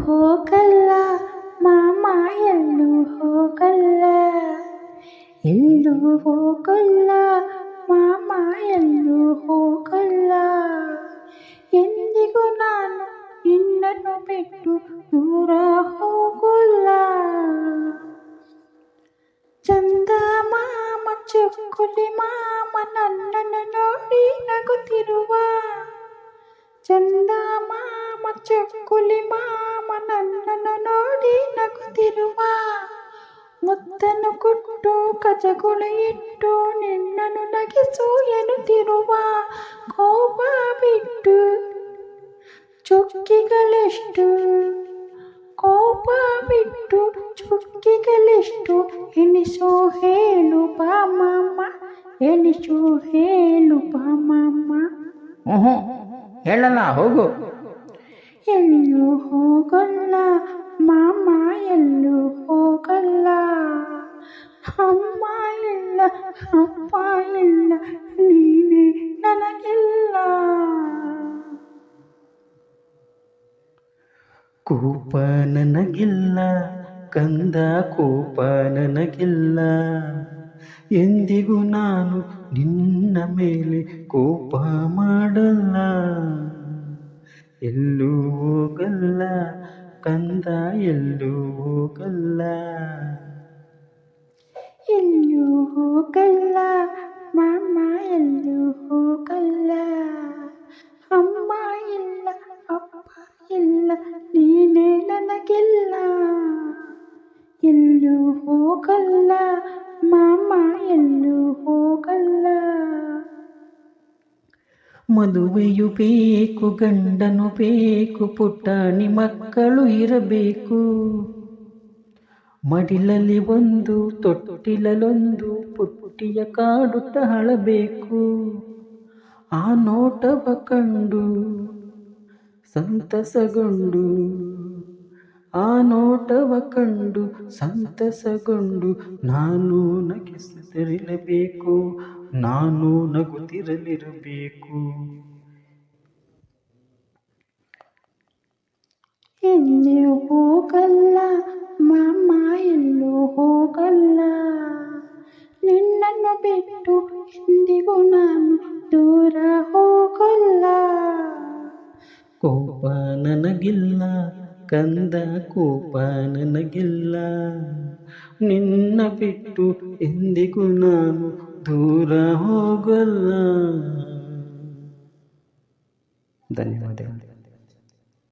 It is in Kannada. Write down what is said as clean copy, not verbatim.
ಹೋಗಲ್ಲ ಮಾಮ, ಎಲ್ಲೂ ಹೋಗಲ್ಲ, ಎಲ್ಲೂ ಹೋಗಲ್ಲ ಮಾಮ, ಎಲ್ಲೂ ಹೋಗಲ್ಲ. ಎಂದಿಗೂ ನಾನು ನಿನ್ನನ್ನು ಬಿಟ್ಟು ದೂರ ಹೋಗಲ್ಲ. ಚಂದ ಮಾಮ ಚಕ್ಕುಲಿ ಮಾಮ ನನ್ನನ್ನು ನೋಡಿ ನಗುತ್ತಿರುವ, ಚಂದ ಮಾಮ ಚಕ್ಕುಲಿ ಮಾಮ ನನ್ನನ್ನು ನೋಡಿ ನಗುತ್ತಿರುವ, ಮುತ್ತನ್ನು ಕೊಟ್ಟು ಕಜಗುಳಿ ಇಟ್ಟು ನಿನ್ನನ್ನು ನಗಿಸು ಎನ್ನುತ್ತಿರುವ, ಕೋಪ ಬಿಟ್ಟು ಚುಕ್ಕಿಗಳೆಷ್ಟು, ಕೋಪ ಬಿಟ್ಟು ಚುಕ್ಕಿಗಳೆಷ್ಟು, ಎಣಿಸು ಹೇಳು ಬಾ ಮಾಮ, ಎಣಿಸು ಹೇಳು ಬಾ ಮಾಮ. ಹೇಳಲ್ಲ, ಹೋಗು. ಎಲ್ಲೂ ಹೋಗಲ್ಲ ಮಾಮ, ಎಲ್ಲೂ ಹೋಗಲ್ಲ. ಅಮ್ಮ ಇಲ್ಲ ಅಪ್ಪ ಇಲ್ಲ, ನೀನೇ ನನಗೆಲ್ಲ. ಕೋಪ ನನಗಿಲ್ಲ ಕಂದ, ಕೋಪ ನನಗಿಲ್ಲ, ಎಂದಿಗೂ ನಾನು ನಿನ್ನ ಮೇಲೆ ಕೋಪ ಮಾಡಲ್ಲ. ಎಲ್ಲೂ ಹೋಗಲ್ಲ ಕಂದ, ಎಲ್ಲೂ ಹೋಗಲ್ಲ. ಎಲ್ಲೂ ಹೋಗಲ್ಲ ಮಾಮ, ಎಲ್ಲೂ ಹೋಗಲ್ಲ. ಅಮ್ಮ ಇಲ್ಲ ಅಪ್ಪ ಇಲ್ಲ, ನೀನೇ ನನಗೆಲ್ಲ. ಎಲ್ಲೂ ಹೋಗಲ್ಲ ಮಾಮ, ಎಲ್ಲೂ ಹೋಗಲ್ಲ. ಮದುವೆಯು ಬೇಕು, ಗಂಡನು ಬೇಕು, ಪುಟಾಣಿ ಮಕ್ಕಳು ಇರಬೇಕು. ಮಡಿಲಲ್ಲಿ ಒಂದು ತೊಟ್ಟಿಲಲ್ಲೊಂದು ಪುಟ್ಟಿಯ ಕಾಡುತ್ತ ಅಳಬೇಕು. ಆ ನೋಟವ ಕಂಡು ಸಂತಸಗೊಂಡು, ಆ ನೋಟವ ಕಂಡು ಸಂತಸಗೊಂಡು, ನಾನು ನಗಿಸುತ್ತಿರಲೇಬೇಕು, ನಾನು ನಗುತ್ತಿರಲಿರಬೇಕು. ಎಲ್ಲೂ ಹೋಗಲ್ಲ ಮಾಮ, ಎಲ್ಲೂ ಹೋಗಲ್ಲ. ನಿನ್ನನ್ನು ಬಿಟ್ಟು ಎಂದಿಗೂ ನಾನು ದೂರ ಹೋಗಲ್ಲ. ಕೋಪ ನನಗಿಲ್ಲ ಕಂದ, ಕೋಪ ನನಗಿಲ್ಲ, ನಿನ್ನ ಬಿಟ್ಟು ಎಂದಿಗೂ ನಾನು ದೂರ ಹೋಗಲ್ಲ. ಧನ್ಯವಾದಗಳು.